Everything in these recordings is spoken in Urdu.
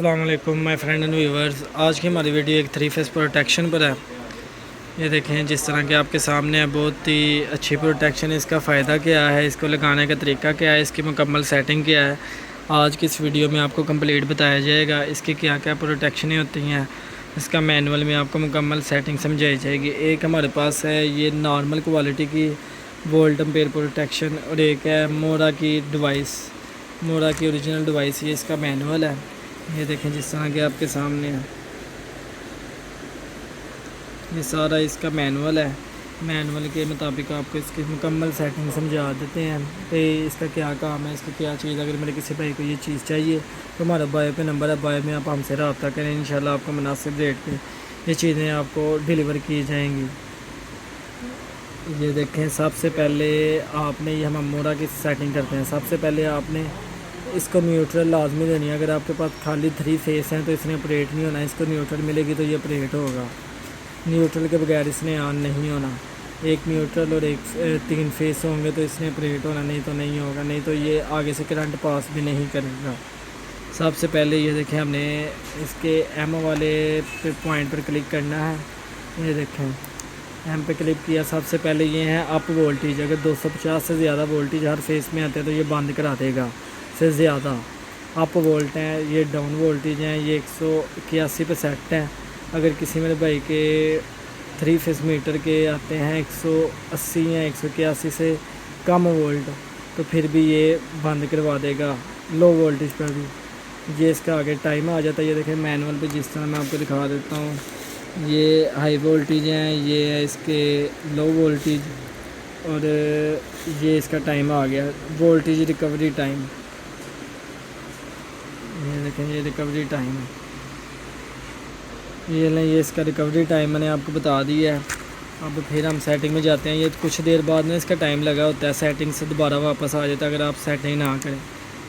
السلام علیکم مائی فرینڈ اینڈ ویورز، آج کی ہماری ویڈیو ایک 3 فیس پروٹیکشن پر ہے۔ یہ دیکھیں جس طرح کہ آپ کے سامنے ہے، بہت ہی اچھی پروٹیکشن ہے۔ اس کا فائدہ کیا ہے، اس کو لگانے کا طریقہ کیا ہے، اس کی مکمل سیٹنگ کیا ہے، آج کی اس ویڈیو میں آپ کو کمپلیٹ بتایا جائے گا۔ اس کی کیا کیا پروٹیکشنیں ہوتی ہیں، اس کا مینول میں آپ کو مکمل سیٹنگ سمجھائی جائے گی۔ ایک ہمارے پاس ہے یہ نارمل کوالٹی کی وولٹ امپیئر پروٹیکشن، اور ایک ہے مورا کی ڈیوائس، مورا کی اوریجنل ڈیوائس۔ یہ اس کا مینول ہے۔ یہ دیکھیں جس طرح کہ آپ کے سامنے ہے، یہ سارا اس کا مینول ہے۔ مینول کے مطابق آپ کو اس کی مکمل سیٹنگ سمجھا دیتے ہیں کہ اس کا کیا کام ہے، اس کی کیا چیز۔ اگر میرے کسی بھائی کو یہ چیز چاہیے تو ہمارا بایو پہ نمبر ہے، بایو میں آپ ہم سے رابطہ کریں، انشاءاللہ آپ کو مناسب ریٹ پہ یہ چیزیں آپ کو ڈیلیور کی جائیں گی۔ یہ دیکھیں سب سے پہلے آپ نے، یہ ہم مورا کی سیٹنگ کرتے ہیں، سب سے پہلے آپ نے اس کو نیوٹرل لازمی دینی ہے۔ اگر آپ کے پاس خالی 3 فیس ہیں تو اس نے اپریٹ نہیں ہونا، اس کو نیوٹرل ملے گی تو یہ اپریٹ ہوگا۔ نیوٹرل کے بغیر اس نے آن نہیں ہونا۔ ایک نیوٹرل اور 3 فیس ہوں گے تو اس نے اپریٹ ہونا، نہیں تو نہیں ہوگا، نہیں تو یہ آگے سے کرنٹ پاس بھی نہیں کرے گا۔ سب سے پہلے یہ دیکھیں ہم نے اس کے ایم والے پوائنٹ پر کلک کرنا ہے۔ یہ دیکھیں ایم پہ کلک کیا، سب سے پہلے یہ ہے اپ وولٹیج۔ اگر 250 سے زیادہ وولٹیج ہر فیس میں آتے ہیں تو یہ بند کرا دے گا، سے زیادہ اپ وولٹ ہیں۔ یہ ڈاؤن وولٹیج ہیں، یہ 181 پہ سیٹ ہیں۔ اگر کسی میرے بھائی کے 3 فیس میٹر کے آتے ہیں 180 یا 181 سے کم وولٹ تو پھر بھی یہ بند کروا دے گا، لو وولٹیج پر بھی۔ یہ اس کا آگے ٹائم آ جاتا ہے۔ یہ دیکھیں مینول پہ جس طرح میں آپ کو دکھا دیتا ہوں، یہ ہائی وولٹیج ہیں، یہ ہے اس کے لو وولٹیج، اور یہ اس کا ٹائم آ گیا، وولٹیج ریکوری ٹائم۔ یہ دیکھیں یہ ریکوری ٹائم ہے، یہ اس کا ریکوری ٹائم میں نے آپ کو بتا دیا ہے۔ اب پھر ہم سیٹنگ میں جاتے ہیں۔ یہ کچھ دیر بعد میں اس کا ٹائم لگا ہوتا ہے، سیٹنگ سے دوبارہ واپس آ جاتا ہے اگر آپ سیٹنگ نہ کریں۔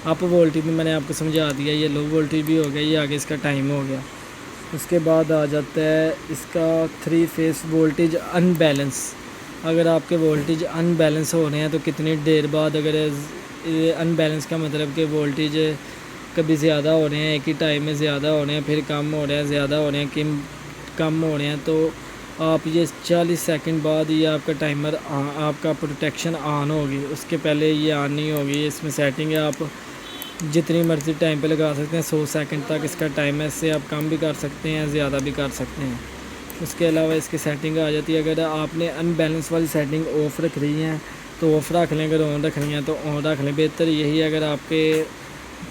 اپ وولٹیج بھی میں نے آپ کو سمجھا دیا، یہ لو وولٹیج بھی ہو گیا، یہ آگے اس کا ٹائم ہو گیا۔ اس کے بعد آ جاتا ہے اس کا 3 فیس وولٹیج ان بیلنس۔ اگر آپ کے وولٹیج ان بیلنس ہو رہے ہیں تو کتنی دیر بعد، اگر ان بیلنس کا مطلب کہ وولٹیج کبھی زیادہ ہو رہے ہیں، ایک ہی ٹائم میں زیادہ ہو رہے ہیں، پھر کم ہو رہے ہیں، زیادہ ہو رہے ہیں، کم ہو رہے ہیں، تو آپ یہ 40 سیکنڈ بعد یہ آپ کا ٹائمر، آپ کا پروٹیکشن آن ہوگی۔ اس کے پہلے یہ آن نہیں ہوگی۔ اس میں سیٹنگ ہے، آپ جتنی مرضی ٹائم پہ لگا سکتے ہیں، 100 سیکنڈ تک اس کا ٹائم ہے۔ اس سے آپ کم بھی کر سکتے ہیں، زیادہ بھی کر سکتے ہیں۔ اس کے علاوہ اس کی سیٹنگ آ جاتی ہے، اگر آپ نے ان بیلنس والی سیٹنگ آف رکھ رہی ہیں تو آف رکھ لیں، اگر آن رکھنی ہے تو آن رکھ لیں، بہتر یہی ہے۔ اگر آپ کے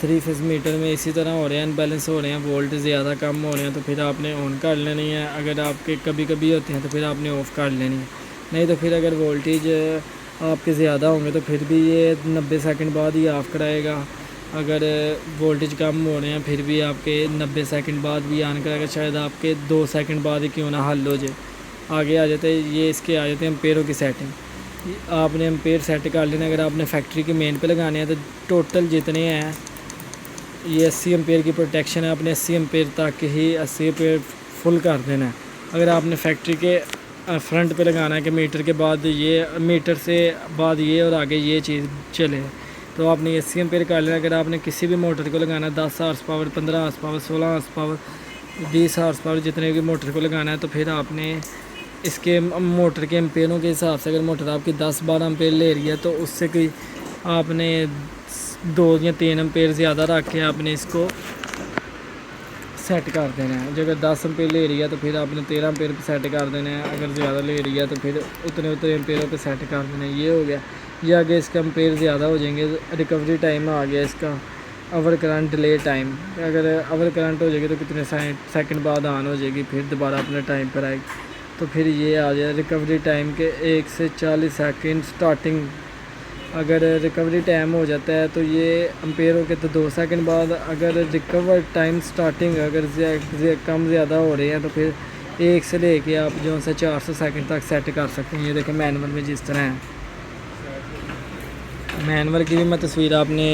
3 فیس میٹر میں اسی طرح ہو رہے ہیں، ان بیلنس ہو رہے ہیں، وولٹ زیادہ کم ہو رہے ہیں، تو پھر آپ نے آن کر لینی ہے۔ اگر آپ کے کبھی کبھی ہوتے ہیں تو پھر آپ نے آف کر لینی ہے، نہیں تو پھر اگر وولٹیج آپ کے زیادہ ہوں گے تو پھر بھی یہ 90 سیکنڈ بعد ہی آف کرائے گا۔ اگر وولٹیج کم ہو رہے ہیں پھر بھی آپ کے 90 سیکنڈ بعد بھی آن کرے گا، شاید آپ کے 2 سیکنڈ بعد ہی کیوں نہ حل ہو جائے۔ آگے آ جاتے ہیں، یہ اس کے آ جاتے ہیں امپیروں کی سیٹنگ۔ آپ نے امپیئر سیٹ کر لینا۔ اگر آپ نے فیکٹری کے مین پہ لگانے ہیں تو ٹوٹل جتنے ہیں، یہ 80 امپیئر کی پروٹیکشن ہے، آپ نے 80 امپیئر تک ہی 80 امپیئر فل کر دینا ہے۔ اگر آپ نے فیکٹری کے فرنٹ پہ لگانا ہے کہ میٹر کے بعد یہ، میٹر سے بعد یہ اور آگے یہ چیز چلے، تو آپ نے 80 امپیئر کر لینا۔ اگر آپ نے کسی بھی موٹر کو لگانا ہے 10 horse power, 15 horse power, 16 horse power, 20 horse power, جتنے بھی موٹر کو لگانا ہے، تو پھر آپ نے اس کے موٹر کے امپیئروں کے حساب سے، اگر موٹر آپ کی 10-12 امپیئر لے رہی ہے تو اس سے کوئی آپ نے 2 یا 3 امپیئر زیادہ رکھ کے آپ نے اس کو سیٹ کر دینا ہے۔ جو اگر 10 امپیئر لے رہی ہے تو پھر آپ نے 13 امپیئر پہ سیٹ کر دینا ہے۔ اگر زیادہ لے رہی ہے تو پھر اتنے امپیئروں پہ سیٹ کر دینا ہے۔ یہ ہو گیا۔ یہ آگے اس کا امپیئر زیادہ ہو جائیں گے، ریکوری ٹائم آ گیا اس کا، اوور کرنٹ ڈیلے ٹائم۔ اگر اوور کرنٹ ہو جائے گی تو کتنے سیکنڈ بعد آن ہو جائے گی، پھر دوبارہ اپنے ٹائم پر آئے گی، تو پھر یہ آ جائے ریکوری ٹائم کے 1 سے 40 سیکنڈ سٹارٹنگ۔ اگر ریکوری ٹائم ہو جاتا ہے تو یہ امپیئروں کے تو 2 سیکنڈ بعد، اگر ریکور ٹائم سٹارٹنگ اگر کم زیادہ ہو رہے ہیں تو پھر 1 سے لے کے آپ جو سے 400 سیکنڈ تک سیٹ کر سکتے ہیں۔ یہ دیکھیں مینول میں جس طرح ہے، مینول کی بھی میں تصویر آپ نے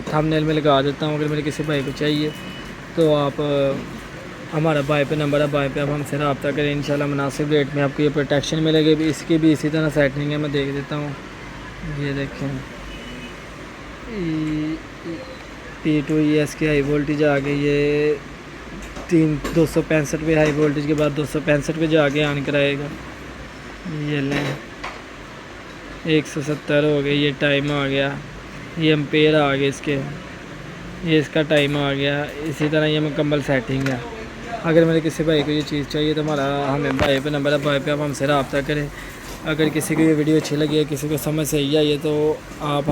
تھمبنیل میں لگا دیتا ہوں۔ اگر میرے کسی بھائی کو چاہیے تو آپ ہمارا بائے پہ نمبر ہے، بائے پہ آپ ہم سے رابطہ کریں، انشاءاللہ مناسب ریٹ میں آپ کو یہ پروٹیکشن ملے گی۔ اس کی بھی اسی طرح سیٹنگ ہے، میں دیکھ دیتا ہوں۔ یہ دیکھیں P2 یہ اس کی ہائی وولٹیج آ گئی ہے 265 پہ، ہائی وولٹیج کے بعد 265 پہ جا کے آن کرائے گا. یہ لیں 170 ہو گئی، یہ ٹائم آ گیا، یہ امپیئر آ گئے اس کے، یہ اس کا ٹائم آ گیا. اسی طرح یہ مکمل سیٹنگ ہے. اگر میرے کسی بھائی کو یہ چیز چاہیے تو ہمیں بھائی پہ نمبر ہے، بھائی پہ آپ ہم سے رابطہ کریں. اگر کسی کو یہ ویڈیو اچھی لگی ہے، کسی کو سمجھ صحیح آئی ہے تو آپ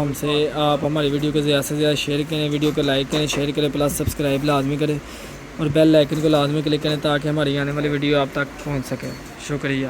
ہماری ویڈیو کو زیادہ سے زیادہ شیئر کریں، ویڈیو کو لائک کریں، شیئر کریں، پلس سبسکرائب لازمی کریں اور بیل آئیکن کو لازمی کلک کریں تاکہ ہماری آنے والی ویڈیو آپ تک پہنچ سکے. شکریہ.